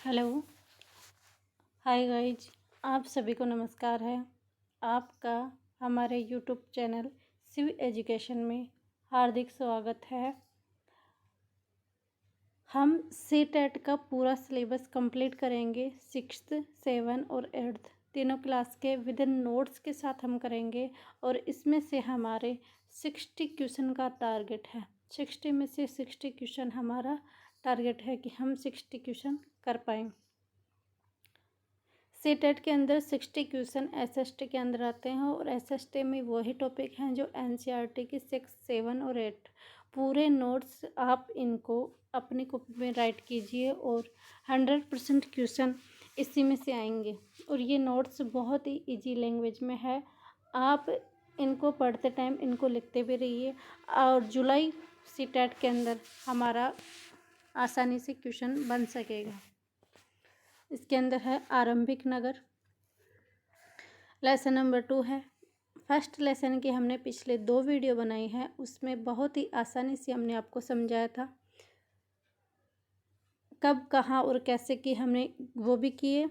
Hello. Hi guys. आप सभी को नमस्कार है। आपका हमारे यूट्यूब चैनल शिव एजुकेशन में हार्दिक स्वागत है। हम सी-टेट का पूरा सिलेबस कंप्लीट करेंगे। 6th 7 और 8th तीनों क्लास के विद इन नोट्स के साथ हम करेंगे और इसमें से हमारे 60 क्वेश्चन का टारगेट है। 60 में से 60 क्वेश्चन हमारा टारगेट है कि हम 60 क्वेश्चन कर पाएँ। सी-टेट के अंदर 60 क्वेश्चन एसएसटी के अंदर आते हैं और एसएसटी में वही टॉपिक हैं जो एनसीईआरटी की 6, 7 और 8। पूरे नोट्स आप इनको अपनी कॉपी में राइट कीजिए और 100% क्वेश्चन इसी में से आएंगे और ये नोट्स बहुत ही इजी लैंग्वेज में है। आप इनको पढ़ते टाइम इनको लिखते भी रहिए और जुलाई सी-टेट के अंदर हमारा आसानी से क्वेश्चन बन सकेगा। इसके अंदर है आरंभिक नगर, लेसन नंबर 2 है। फर्स्ट लेसन की हमने पिछले 2 वीडियो बनाई है, उसमें बहुत ही आसानी से हमने आपको समझाया था। कब कहाँ और कैसे की हमने वो भी किए।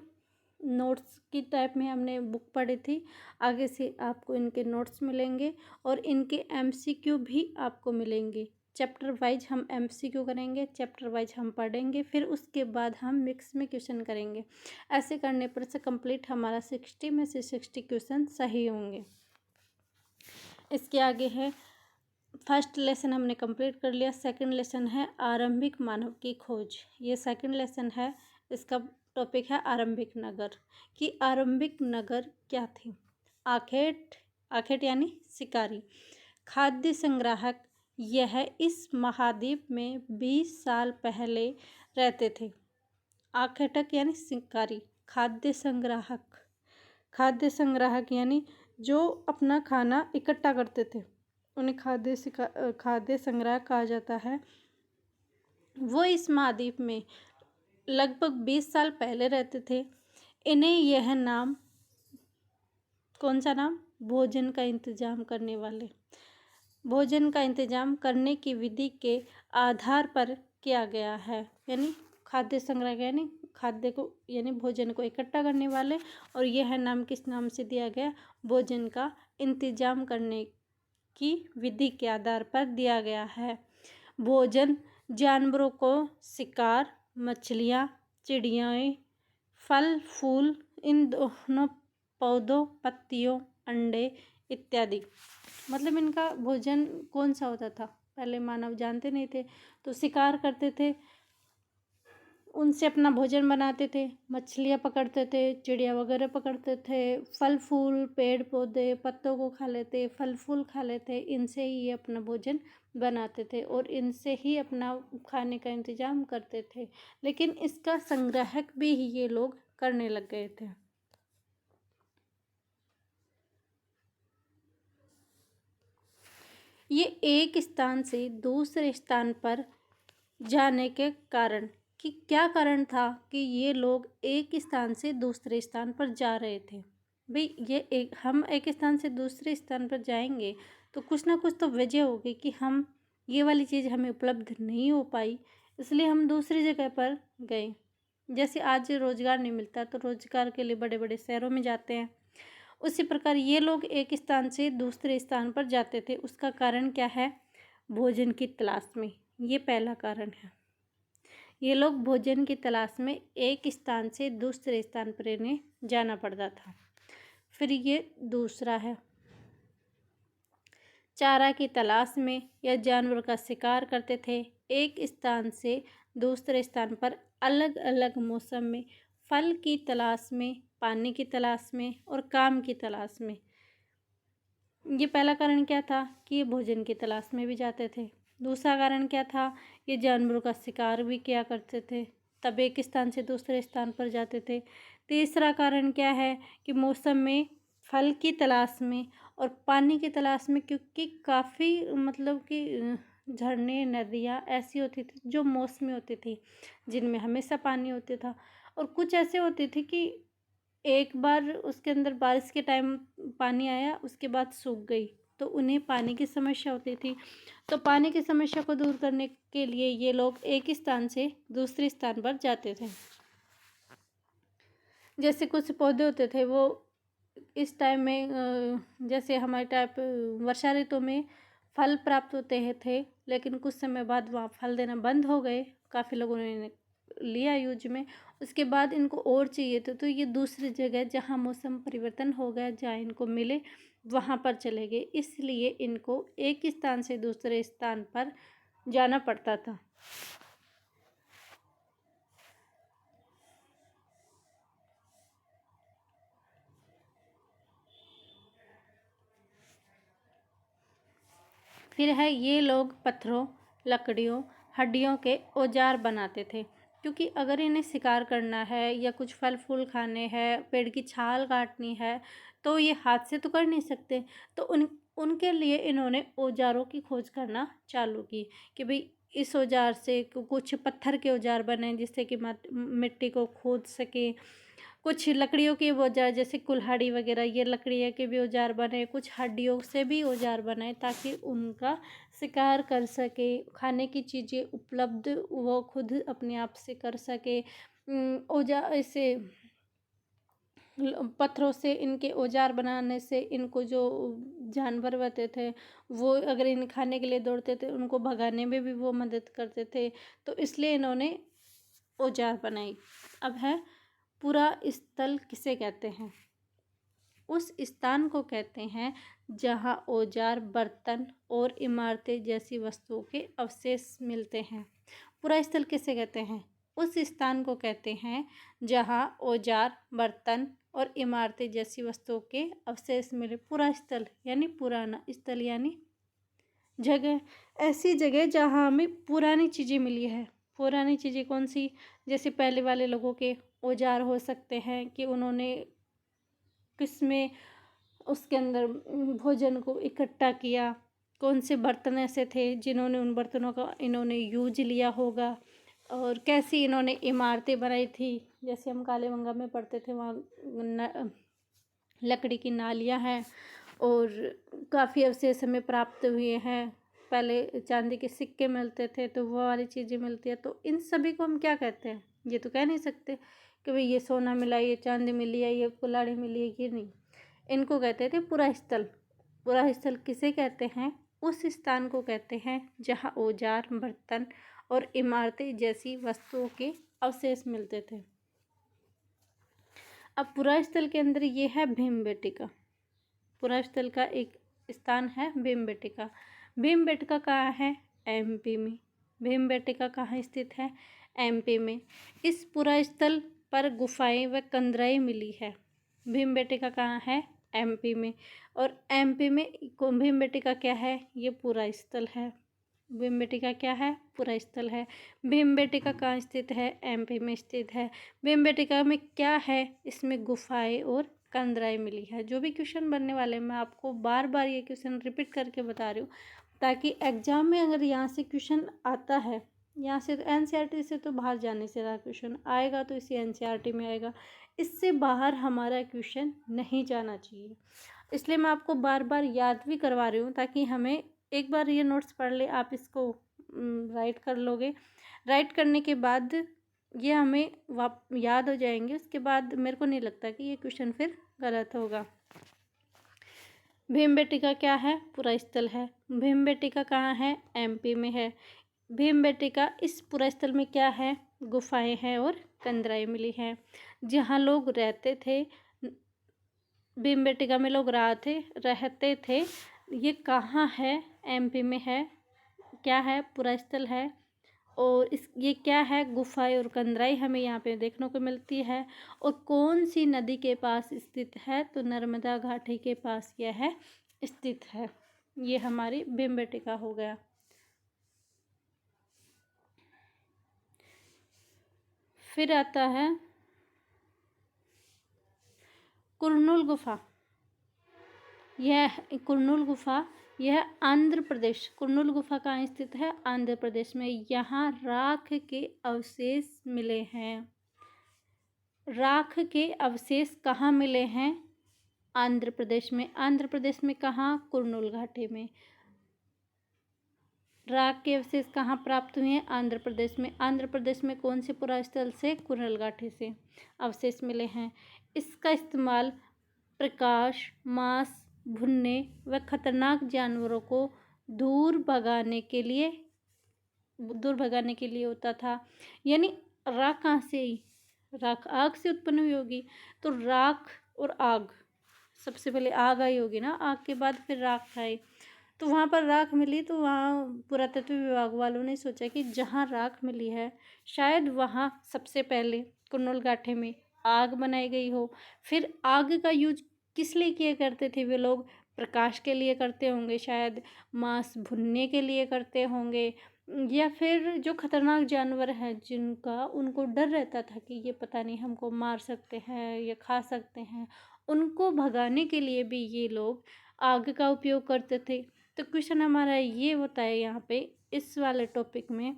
नोट्स की टाइप में हमने बुक पढ़ी थी। आगे से आपको इनके नोट्स मिलेंगे और इनके एमसीक्यू भी आपको मिलेंगे। चैप्टर वाइज हम एमसीक्यू करेंगे, चैप्टर वाइज हम पढ़ेंगे, फिर उसके बाद हम मिक्स में क्वेश्चन करेंगे। ऐसे करने पर से कंप्लीट हमारा 60 में से 60 क्वेश्चन सही होंगे। इसके आगे है फर्स्ट लेसन हमने कंप्लीट कर लिया। सेकंड लेसन है आरंभिक मानव की खोज। ये सेकंड लेसन है। इसका टॉपिक है आरंभिक नगर कि आरंभिक नगर क्या थी। आखेट, आखेट यानी शिकारी, खाद्य संग्राहक। यह इस महाद्वीप में 20 साल पहले रहते थे। आखेटक यानी शिकारी, खाद्य संग्राहक। खाद्य संग्राहक यानी जो अपना खाना इकट्ठा करते थे, उन्हें खाद्य संग्रह कहा जाता है। वो इस महाद्वीप में लगभग 20 साल पहले रहते थे। इन्हें यह नाम, कौन सा नाम? भोजन का इंतजाम करने वाले। भोजन का इंतजाम करने की विधि के आधार पर किया गया है। यानी खाद्य संग्रह यानी खाद्य को यानी भोजन को इकट्ठा करने वाले, और यह नाम किस नाम से दिया गया? भोजन का इंतजाम करने की विधि के आधार पर दिया गया है। भोजन जानवरों को शिकार, मछलियाँ, चिड़ियाँ, फल फूल, इन दोनों पौधों, पत्तियों, अंडे इत्यादि। मतलब इनका भोजन कौन सा होता था? पहले मानव जानते नहीं थे तो शिकार करते थे, उनसे अपना भोजन बनाते थे। मछलियाँ पकड़ते थे, चिड़िया वगैरह पकड़ते थे, फल फूल, पेड़ पौधे, पत्तों को खा लेते, फल फूल खा लेते। इनसे ही ये अपना भोजन बनाते थे और इनसे ही अपना खाने का इंतजाम करते थे। लेकिन इसका संग्रहक भी ये लोग करने लग गए थे। ये एक स्थान से दूसरे स्थान पर जाने के कारण, कि क्या कारण था कि ये लोग एक स्थान से दूसरे स्थान पर जा रहे थे? भाई ये हम एक स्थान से दूसरे स्थान पर जाएंगे तो कुछ ना कुछ तो वजह होगी कि हम ये वाली चीज़ हमें उपलब्ध नहीं हो पाई, इसलिए हम दूसरी जगह पर गए। जैसे आज रोज़गार नहीं मिलता तो रोज़गार के लिए बड़े बड़े शहरों में जाते हैं, उसी प्रकार ये लोग एक स्थान से दूसरे स्थान पर जाते थे। उसका कारण क्या है? भोजन की तलाश में। ये पहला कारण है। ये लोग भोजन की तलाश में एक स्थान से दूसरे स्थान पर इन्हें जाना पड़ता था। फिर ये दूसरा है, चारा की तलाश में या जानवर का शिकार करते थे। एक स्थान से दूसरे स्थान पर अलग अलग मौसम में, फल की तलाश में, पानी की तलाश में और काम की तलाश में। ये पहला कारण क्या था कि ये भोजन की तलाश में भी जाते थे। दूसरा कारण क्या था? ये जानवरों का शिकार भी किया करते थे, तब एक स्थान से दूसरे स्थान पर जाते थे। तीसरा कारण क्या है? कि मौसम में, फल की तलाश में और पानी की तलाश में, क्योंकि काफ़ी मतलब कि झरने, नदियाँ ऐसी होती थी जो मौसमी होती थी, जिनमें हमेशा पानी होता था, और कुछ ऐसे होती थी कि एक बार उसके अंदर बारिश के टाइम पानी आया, उसके बाद सूख गई, तो उन्हें पानी की समस्या होती थी। तो पानी की समस्या को दूर करने के लिए ये लोग एक स्थान से दूसरे स्थान पर जाते थे। जैसे कुछ पौधे होते थे वो इस टाइम में जैसे हमारे टाइप वर्षा ऋतु में फल प्राप्त होते हैं थे, लेकिन कुछ समय बाद वहाँ फल देना बंद हो गए, काफ़ी लोगों ने लिया यूज में। उसके बाद इनको और चाहिए थे, तो ये दूसरी जगह जहाँ मौसम परिवर्तन हो गया, जहाँ इनको मिले वहाँ पर चले गए, इसलिए इनको एक स्थान से दूसरे स्थान पर जाना पड़ता था। फिर है ये लोग पत्थरों, लकड़ियों, हड्डियों के औजार बनाते थे, क्योंकि अगर इन्हें शिकार करना है या कुछ फल फूल खाने हैं, पेड़ की छाल काटनी है, तो ये हाथ से तो कर नहीं सकते। तो उनके लिए इन्होंने औजारों की खोज करना चालू की कि भाई इस औजार से कुछ पत्थर के औजार बने जिससे कि मिट्टी को खोद सके, कुछ लकड़ियों के औजार जैसे कुल्हाड़ी वगैरह, ये लकड़ियों के भी औजार बने, कुछ हड्डियों से भी औजार बनाए ताकि उनका शिकार कर सके, खाने की चीज़ें उपलब्ध वो खुद अपने आप से कर सके। औजार ऐसे पत्थरों से इनके औजार बनाने से इनको जो जानवर होते थे वो अगर इन खाने के लिए दौड़ते थे उनको भगाने में भी वो मदद करते थे, तो इसलिए इन्होंने औजार बनाई। अब है पुरा स्थल किसे कहते हैं? उस स्थान को कहते हैं जहाँ औजार, बर्तन और इमारतें जैसी वस्तुओं के अवशेष मिलते हैं। पुरा स्थल किसे कहते हैं? उस स्थान को कहते हैं जहाँ औजार, बर्तन और इमारतें जैसी वस्तुओं के अवशेष मिले। पुरा स्थल यानी पुराना, स्थल यानी जगह, ऐसी जगह जहाँ हमें पुरानी चीज़ें मिली है। पुरानी चीज़ें कौन सी? जैसे पहले वाले लोगों के औजार हो सकते हैं कि उन्होंने किसमें उसके अंदर भोजन को इकट्ठा किया, कौन से बर्तन ऐसे थे जिन्होंने उन बर्तनों का इन्होंने यूज लिया होगा, और कैसी इन्होंने इमारतें बनाई थी। जैसे हम कालीबंगा में पढ़ते थे, वहाँ लकड़ी की नालियाँ हैं और काफ़ी अवशेष हमें प्राप्त हुए हैं। पहले चांदी के सिक्के मिलते थे, तो वो वाली चीज़ें मिलती है। तो इन सभी को हम क्या कहते हैं? ये तो कह नहीं सकते कि भाई ये सोना मिला, ये चांदी मिली है, ये कुल्हाड़ी मिली है, ये नहीं। इनको कहते थे पुरा स्थल। पुरा स्थल किसे कहते हैं? उस स्थान को कहते हैं जहाँ औजार, बर्तन और इमारतें जैसी वस्तुओं के अवशेष मिलते थे। अब पुरा स्थल के अंदर ये है भीमबेटका। पुरा स्थल का एक स्थान है भीमबेटका। भीमबेटका कहाँ है? एमपी में। भीमबेटका कहाँ स्थित है? एमपी में। इस पुरा स्थल पर गुफाएं व कंदराएं मिली है। भीमबेटका कहाँ है? एमपी में। और एमपी में भीमबेटका क्या है? ये पुरा स्थल है। भीमबेटका क्या है? पुरा स्थल है। भीमबेटका कहाँ स्थित है? एमपी में स्थित है। भीमबेटका में क्या है? इसमें गुफाएं और कंदराएं मिली है। जो भी क्वेश्चन बनने वाले मैं आपको बार बार ये क्वेश्चन रिपीट करके बता रही हूँ, ताकि एग्जाम में अगर यहाँ से क्वेश्चन आता है, यहाँ से एनसीईआरटी से तो बाहर जाने से रहा क्वेश्चन आएगा, तो इसी एनसीईआरटी में आएगा, इससे बाहर हमारा क्वेश्चन नहीं जाना चाहिए। इसलिए मैं आपको बार बार याद भी करवा रही हूँ, ताकि हमें एक बार ये नोट्स पढ़ ले, आप इसको राइट कर लोगे। राइट करने के बाद ये हमें याद हो जाएंगे, उसके बाद मेरे को नहीं लगता कि ये क्वेश्चन फिर गलत होगा। भीमबेटका क्या है? पुरा स्थल है। भीमबेटका कहाँ है? एमपी में है। भीमबेटका इस पुरा स्थल में क्या है? गुफाएं हैं और कंदराएं मिली हैं। जहाँ लोग रहते थे, भीमबेटका में लोग रहते थे। ये कहाँ है? एमपी में है। क्या है? पुरा स्थल है। और ये क्या है? गुफाएं और कंदराई हमें यहाँ पे देखने को मिलती है। और कौन सी नदी के पास स्थित है? तो नर्मदा घाटी के पास यह स्थित है। ये हमारी भीमबेटका हो गया। फिर आता है कुरनूल गुफा। यह कुरनूल गुफा, यह आंध्र प्रदेश, कुरनूल गुफा कहाँ स्थित है? आंध्र प्रदेश में। यहाँ राख के अवशेष मिले हैं। राख के अवशेष कहाँ मिले हैं? आंध्र प्रदेश में। आंध्र प्रदेश में कहाँ? कुरनूल घाटी में। राख के अवशेष कहाँ प्राप्त हुए हैं? आंध्र प्रदेश में। आंध्र प्रदेश में कौन से पुरास्थल से? कुरल घाटी से अवशेष मिले हैं। इसका इस्तेमाल प्रकाश, मांस भुनने व खतरनाक जानवरों को दूर भगाने के लिए होता था। यानी राख कहाँ से आई? राख आग से उत्पन्न हुई होगी। तो राख और आग, सबसे पहले आग आई होगी ना, आग के बाद फिर राख आई। तो वहाँ पर राख मिली, तो वहाँ पुरातत्व विभाग वालों ने सोचा कि जहाँ राख मिली है शायद वहाँ सबसे पहले कुरनूल गाठे में आग बनाई गई हो। फिर आग का यूज किस लिए किया करते थे वे लोग? प्रकाश के लिए करते होंगे, शायद मांस भुनने के लिए करते होंगे, या फिर जो खतरनाक जानवर हैं जिनका उनको डर रहता था कि ये पता नहीं हमको मार सकते हैं या खा सकते हैं, उनको भगाने के लिए भी ये लोग आग का उपयोग करते थे। तो क्वेश्चन हमारा ये होता है यहाँ पे इस वाले टॉपिक में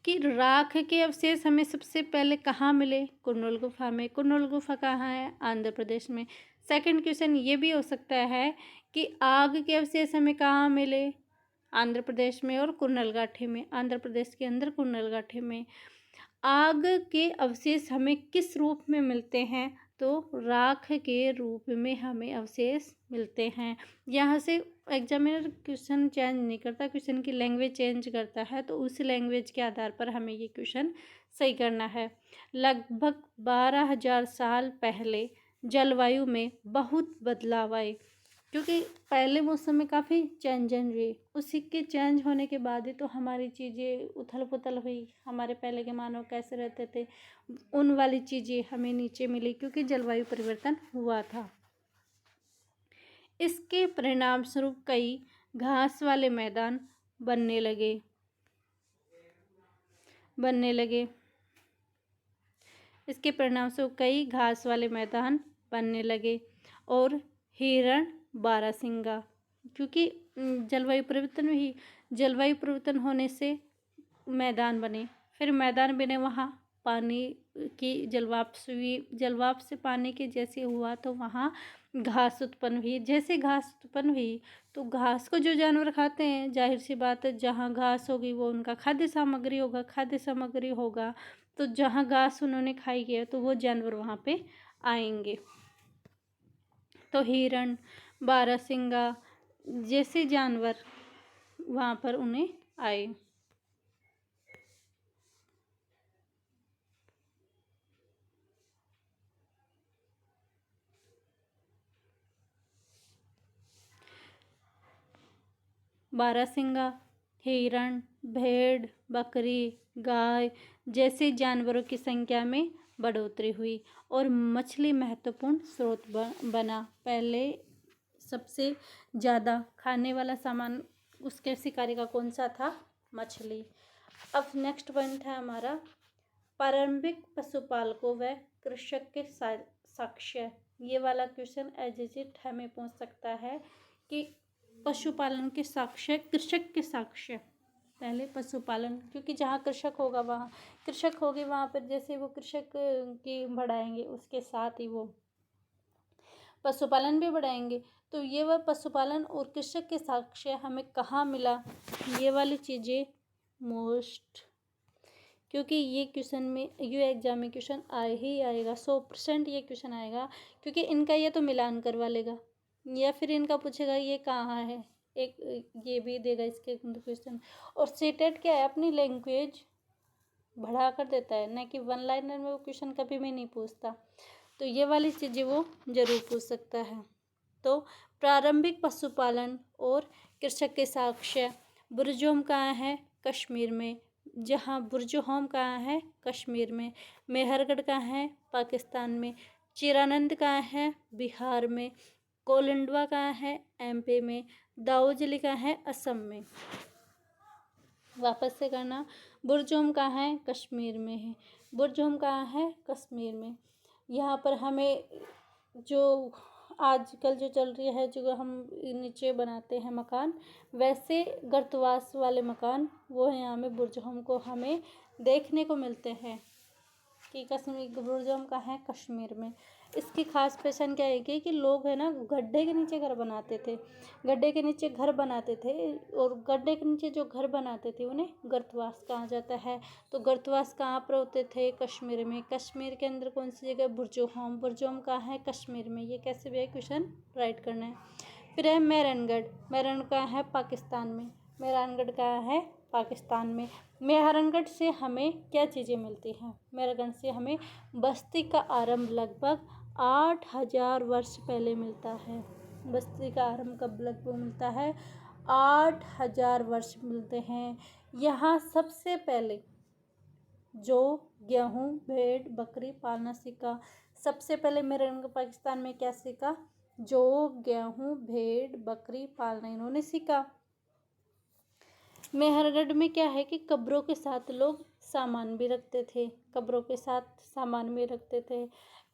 कि राख के अवशेष हमें सबसे पहले कहाँ मिले? कुरनूल गुफा में। कुरनूल गुफा कहाँ है? आंध्र प्रदेश में। सेकंड क्वेश्चन ये भी हो सकता है कि आग के अवशेष हमें कहाँ मिले? आंध्र प्रदेश में और कुरनूल गाठे में। आंध्र प्रदेश के अंदर कुरनूल गाठे में। आग के अवशेष हमें किस रूप में मिलते हैं? तो राख के रूप में हमें अवशेष मिलते हैं। यहाँ से एग्जामिनर क्वेश्चन चेंज नहीं करता, क्वेश्चन की लैंग्वेज चेंज करता है, तो उस लैंग्वेज के आधार पर हमें ये क्वेश्चन सही करना है। लगभग 12,000 साल पहले जलवायु में बहुत बदलाव आए, क्योंकि पहले मौसम में काफ़ी चेंज हुई, उसी के चेंज होने के बाद ही तो हमारी चीज़ें उथल पुथल हुई। हमारे पहले के मानव कैसे रहते थे, उन वाली चीज़ें हमें नीचे मिली, क्योंकि जलवायु परिवर्तन हुआ था। इसके परिणाम स्वरूप कई घास वाले मैदान बनने लगे। इसके परिणाम स्वरूप कई घास वाले मैदान बनने लगे और हिरण, बारहसिंगा, क्योंकि जलवायु परिवर्तन होने से मैदान बने। फिर मैदान बने, वहाँ पानी की जलवाष्प से पानी के जैसे हुआ तो वहाँ घास उत्पन्न हुई। जैसे घास उत्पन्न हुई तो घास को जो जानवर खाते हैं, जाहिर सी बात है जहाँ घास होगी वो उनका खाद्य सामग्री होगा। तो जहाँ घास उन्होंने खाई है तो वो जानवर वहाँ पे आएंगे। तो हिरण, बारहसिंगा जैसे जानवर वहाँ पर उन्हें आए। बारहसिंगा, हिरण, भेड़, बकरी, गाय जैसे जानवरों की संख्या में बढ़ोतरी हुई और मछली महत्वपूर्ण स्रोत बना। पहले सबसे ज़्यादा खाने वाला सामान उसके शिकारी का कौन सा था? मछली। अब नेक्स्ट पॉइंट है हमारा प्रारंभिक पशुपालकों व कृषक के साक्ष्य। ये वाला क्वेश्चन एज इट हमें पूछ सकता है कि पशुपालन के साक्ष्य, कृषक के साक्ष्य। पहले पशुपालन, क्योंकि जहाँ कृषक होगा वहाँ कृषक होगी, वहाँ पर जैसे वो कृषक की बढ़ाएंगे उसके साथ ही वो पशुपालन भी बढ़ाएंगे। तो ये वह पशुपालन और कृषक के साक्ष्य हमें कहाँ मिला? ये वाली चीज़ें मोस्ट, क्योंकि ये क्वेश्चन में एग्जाम में क्वेश्चन आएगा 100% ये क्वेश्चन आएगा, क्योंकि इनका ये तो मिलान करवा लेगा या फिर इनका पूछेगा ये कहाँ है, एक ये भी देगा इसके क्वेश्चन। और सीटेट क्या है, अपनी लैंग्वेज बढ़ा कर देता है, ना कि वन लाइनर में वो क्वेश्चन कभी भी नहीं पूछता। तो ये वाली चीज़ें वो जरूर पूछ सकता है। तो प्रारंभिक पशुपालन और कृषक के साक्ष्य। बुर्जोम कहाँ है? कश्मीर में। जहाँ बुर्जोम कहाँ है? कश्मीर में। मेहरगढ़ कहाँ है? पाकिस्तान में। चिरानंद कहाँ है? बिहार में। कोलिंडवा कहाँ है? एमपी में। दाऊजली कहाँ है? असम में। वापस से करना, बुर्जोम कहाँ है? कश्मीर में है। बुर्जोम कहाँ है? कश्मीर में। यहाँ पर हमें जो आजकल जो चल रही है, जो हम नीचे बनाते हैं मकान, वैसे गर्तवास वाले मकान वो यहाँ में बुर्जोम को हमें देखने को मिलते हैं कि बुर्जोम कहाँ है? कश्मीर में। इसकी खास पहचान क्या है कि लोग है ना गड्ढे के नीचे घर बनाते थे, गड्ढे के नीचे घर बनाते थे, और गड्ढे के नीचे जो घर बनाते थे उन्हें गर्तवास कहा जाता है। तो गर्तवास कहाँ पर होते थे? कश्मीर में। कश्मीर के अंदर कौन सी जगह? बुरजोहोम। बुरजोहोम कहाँ है? कश्मीर में। ये कैसे भी है क्वेश्चन राइट करना है। फिर है मेहरानगढ़। मेहरानगढ़ कहाँ है? पाकिस्तान में। मेहरानगढ़ कहाँ है? पाकिस्तान में। मेहरानगढ़ से हमें क्या चीज़ें मिलती हैं? मेहरानगढ़ से हमें बस्ती का आरंभ लगभग 8,000 वर्ष पहले मिलता है। बस्ती का आरंभ कब लगभग मिलता है? 8,000 वर्ष मिलते हैं। यहाँ सबसे पहले जो गेहूँ, भेड़, बकरी पालना सीखा। सबसे पहले मेहरानगढ़ पाकिस्तान में क्या सीखा? जो गेहूँ, भेड़, बकरी पालना इन्होंने सीखा। मेहरगढ़ में क्या है कि कब्रों के साथ लोग सामान भी रखते थे, कब्रों के साथ सामान भी रखते थे।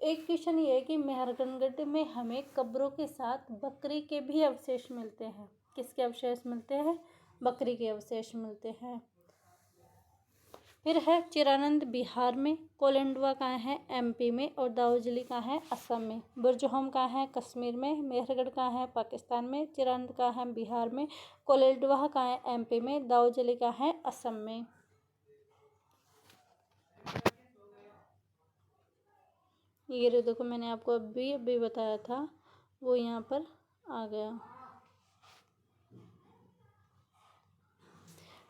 एक क्वेश्चन ये है कि मेहरगढ़ में हमें कब्रों के साथ बकरी के भी अवशेष मिलते हैं। किसके अवशेष मिलते हैं? बकरी के अवशेष मिलते हैं। फिर है चिरानंद बिहार में, कोलेंडवा कहाँ है? एमपी में, और दाऊजली कहाँ है? असम में। बुरजोहम कहाँ है? कश्मीर में। मेहरगढ़ कहाँ है? पाकिस्तान में। चिरानंद कहाँ है? बिहार में। कोलेंडवा कहाँ है? एमपी में। दाऊजली कहाँ है? असम में। ये देखो मैंने आपको अभी बताया था, वो यहाँ पर आ गया।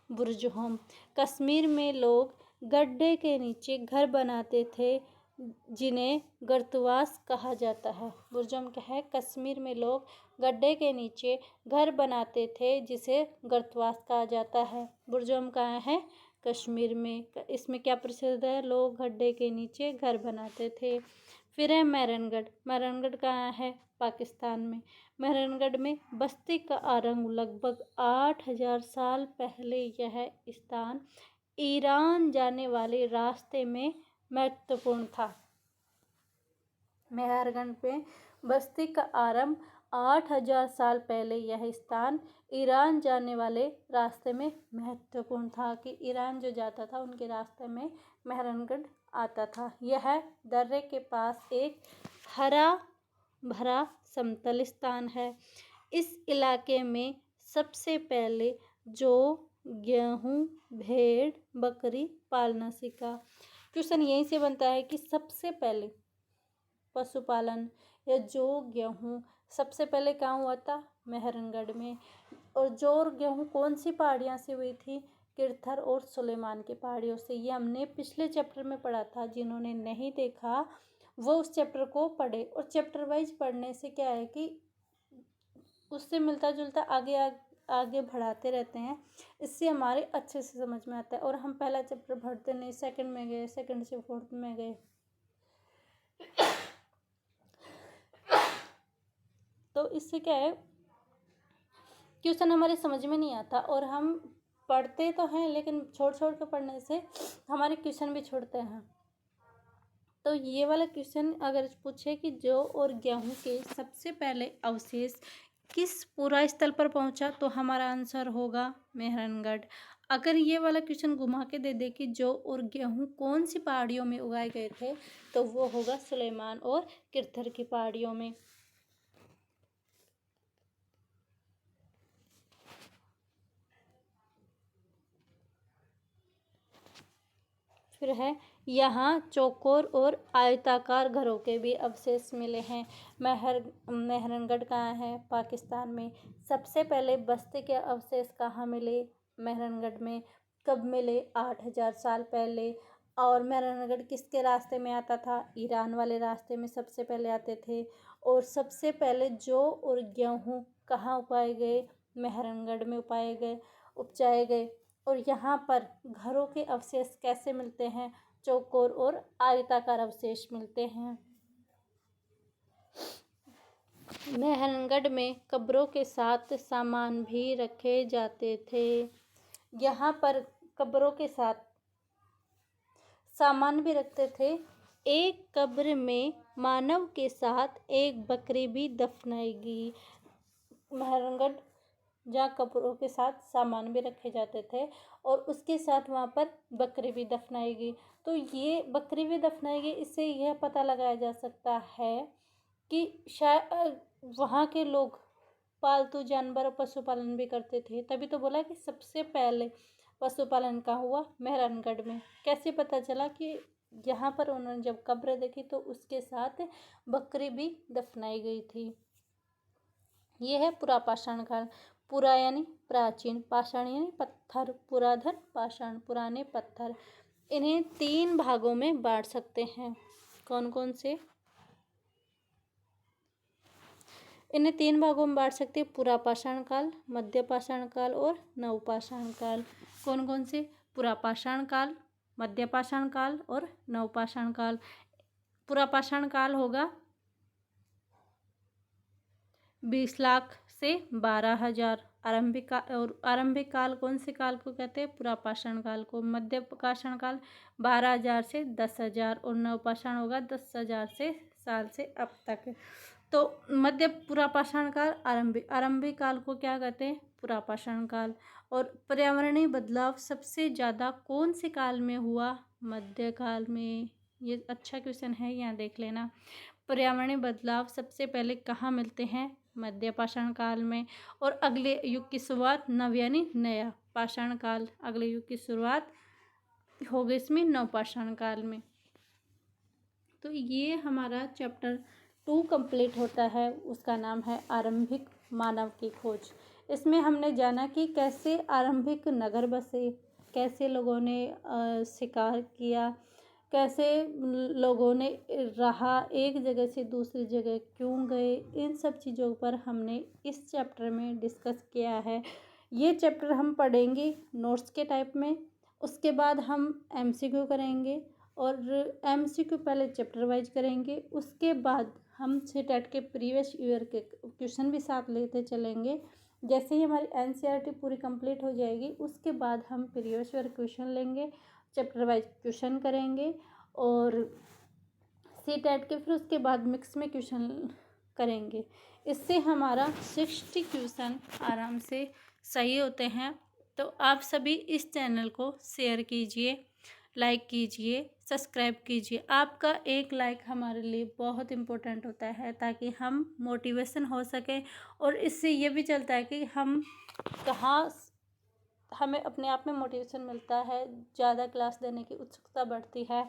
बुरजोहम। कश्मीर में लोग गड्ढे के नीचे घर बनाते थे जिन्हें गर्तवास कहा जाता है। बुरजोहम क्या है? कश्मीर में लोग गड्ढे के नीचे घर बनाते थे जिसे गर्तवास कहा जाता है। बुरजोहम कहाँ है? कश्मीर में। इसमें क्या प्रसिद्ध है? लोग गड्ढे के नीचे घर बनाते थे। फिर है मेहरानगढ़। मेहरानगढ़ कहाँ है? पाकिस्तान में। मेहरानगढ़ में बस्ती का आरंभ लगभग 8,000 साल पहले यह स्थान ईरान जाने वाले रास्ते में महत्वपूर्ण था। मेहरगढ़ में बस्ती का आरंभ 8,000 साल पहले यह स्थान ईरान जाने वाले रास्ते में महत्वपूर्ण था, कि ईरान जो जाता था उनके रास्ते में मेहरानगढ़ आता था। यह दर्रे के पास एक हरा भरा समतल स्थान है। इस इलाके में सबसे पहले जो गेहूँ, भेड़, बकरी पालना सीखा। क्वेश्चन यहीं से बनता है कि सबसे पहले पशुपालन या जो गेहूँ सबसे पहले कहाँ हुआ था? मेहरानगढ़ में। और जो और गेहूँ कौन सी पहाड़ियाँ से हुई थी? किरथर और सुलेमान की पहाड़ियों से। ये हमने पिछले चैप्टर में पढ़ा था, जिन्होंने नहीं देखा वो उस चैप्टर को पढ़े। और चैप्टर वाइज पढ़ने से क्या है कि उससे मिलता जुलता आगे बढ़ाते रहते हैं, इससे हमारे अच्छे से समझ में आता है। और हम पहला चैप्टर पढ़ते नहीं, सेकंड में गए, सेकंड से फोर्थ में गए, तो इससे क्या है क्वेश्चन हमारे समझ में नहीं आता, और हम पढ़ते तो हैं लेकिन छोड़ छोड़ के पढ़ने से हमारे क्वेश्चन भी छोड़ते हैं। तो ये वाला क्वेश्चन अगर पूछे कि जौ और गेहूं के सबसे पहले अवशेष किस पूरा स्थल पर पहुंचा, तो हमारा आंसर होगा मेहरानगढ़। अगर ये वाला क्वेश्चन घुमा के दे दे कि जौ और गेहूं कौन सी पहाड़ियों में उगाए गए थे, तो वो होगा सुलेमान और किरथर की पहाड़ियों में। फिर है यहाँ चौकोर और आयताकार घरों के भी अवशेष मिले हैं। मेहरानगढ़ कहाँ है? पाकिस्तान में। सबसे पहले बस्ती के अवशेष कहाँ मिले? मेहरानगढ़ में। कब मिले? 8,000 साल पहले। और मेहरानगढ़ किसके रास्ते में आता था? ईरान वाले रास्ते में सबसे पहले आते थे। और सबसे पहले जौ और गेहूँ कहाँ उगाए गए? मेहरानगढ़ में उपजाए गए। और यहाँ पर घरों के अवशेष कैसे मिलते हैं? चौकोर और आयताकार अवशेष मिलते हैं। मेहरानगढ़ में कब्रों के साथ सामान भी रखे जाते थे। यहाँ पर कब्रों के साथ सामान भी रखते थे। एक कब्र में मानव के साथ एक बकरी भी दफनाई गई। मेहरानगढ़ जहाँ कपड़ों के साथ सामान भी रखे जाते थे, और उसके साथ वहाँ पर बकरी भी दफनाई गई। तो ये बकरी भी दफनाई गई, इससे यह पता लगाया जा सकता है कि शायद वहाँ के लोग पालतू जानवर और पशुपालन भी करते थे। तभी तो बोला कि सबसे पहले पशुपालन का हुआ मेहरानगढ़ में। कैसे पता चला कि यहाँ पर उन्होंने जब कब्र देखी तो उसके साथ बकरी भी दफनाई गई थी। ये है पुरापाषाण काल। पुरा यानी प्राचीन, पाषाण यानी पत्थर, पुराधन पाषाण पुराने पत्थर। इन्हें 3 भागों में बांट सकते हैं। कौन कौन से? इन्हें 3 भागों में बांट सकते हैं, पुरापाषाण काल, मध्यपाषाण काल और नवपाषाण काल। कौन कौन से? पुरापाषाण काल, मध्यपाषाण काल और नवपाषाण काल। पुरापाषाण काल होगा 20 लाख से 12,000। आरंभिक काल कौन से काल को कहते हैं? पुरापाषाण काल को। मध्यपाषाण काल 12,000 से 10,000 और नवपाषाण होगा 10,000 से साल से अब तक। तो मध्य पुरापाषाण काल आरंभिक काल को क्या कहते हैं? पुरापाषाण काल। और पर्यावरणीय बदलाव सबसे ज़्यादा कौन से काल में हुआ? मध्यकाल में। ये अच्छा क्वेश्चन है, यहाँ देख लेना। पर्यावरणीय बदलाव सबसे पहले कहाँ मिलते हैं? मध्यपाषाण काल में। और अगले युग की शुरुआत नव यानी नया पाषाण काल, अगले युग की शुरुआत हो गई इसमें नवपाषाण काल में। तो ये हमारा चैप्टर 2 कंप्लीट होता है। उसका नाम है आरंभिक मानव की खोज। इसमें हमने जाना कि कैसे आरंभिक नगर बसे, कैसे लोगों ने शिकार किया, कैसे लोगों ने रहा, एक जगह से दूसरी जगह क्यों गए, इन सब चीज़ों पर हमने इस चैप्टर में डिस्कस किया है। ये चैप्टर हम पढ़ेंगे नोट्स के टाइप में। उसके बाद हम MCQ करेंगे, और MCQ पहले चैप्टर वाइज करेंगे। उसके बाद हम CTET के प्रीवियस ईयर के क्वेश्चन भी साथ लेते चलेंगे। जैसे ही हमारी NCERT पूरी कंप्लीट हो जाएगी, उसके बाद हम प्रीवियस ईयर क्वेश्चन लेंगे, चैप्टर वाइज क्वेश्चन करेंगे, और CTET के फिर उसके बाद मिक्स में क्वेश्चन करेंगे। इससे हमारा 60 क्वेश्चन आराम से सही होते हैं। तो आप सभी इस चैनल को शेयर कीजिए, लाइक कीजिए, सब्सक्राइब कीजिए। आपका एक लाइक हमारे लिए बहुत इम्पोर्टेंट होता है, ताकि हम मोटिवेशन हो सके, और इससे ये भी चलता है कि हमें अपने आप में मोटिवेशन मिलता है, ज़्यादा क्लास देने की उत्सुकता बढ़ती है।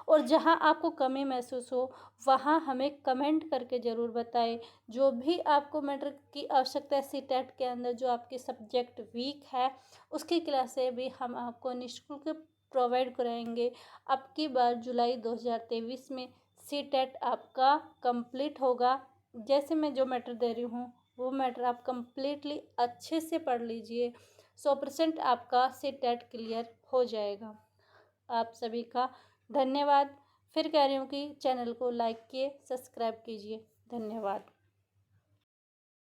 और जहां आपको कमी महसूस हो वहां हमें कमेंट करके ज़रूर बताएं। जो भी आपको मैटर की आवश्यकता है CTET के अंदर, जो आपके सब्जेक्ट वीक है, उसकी क्लासें भी हम आपको निःशुल्क प्रोवाइड कराएंगे। अब की बार जुलाई 2023 में CTET आपका कंप्लीट होगा। जैसे मैं जो मैटर दे रही हूँ वो मैटर आप कंप्लीटली अच्छे से पढ़ लीजिए, 100% आपका CTET क्लियर हो जाएगा। आप सभी का धन्यवाद। फिर कह रही हूँ कि चैनल को लाइक किए, सब्सक्राइब कीजिए। धन्यवाद।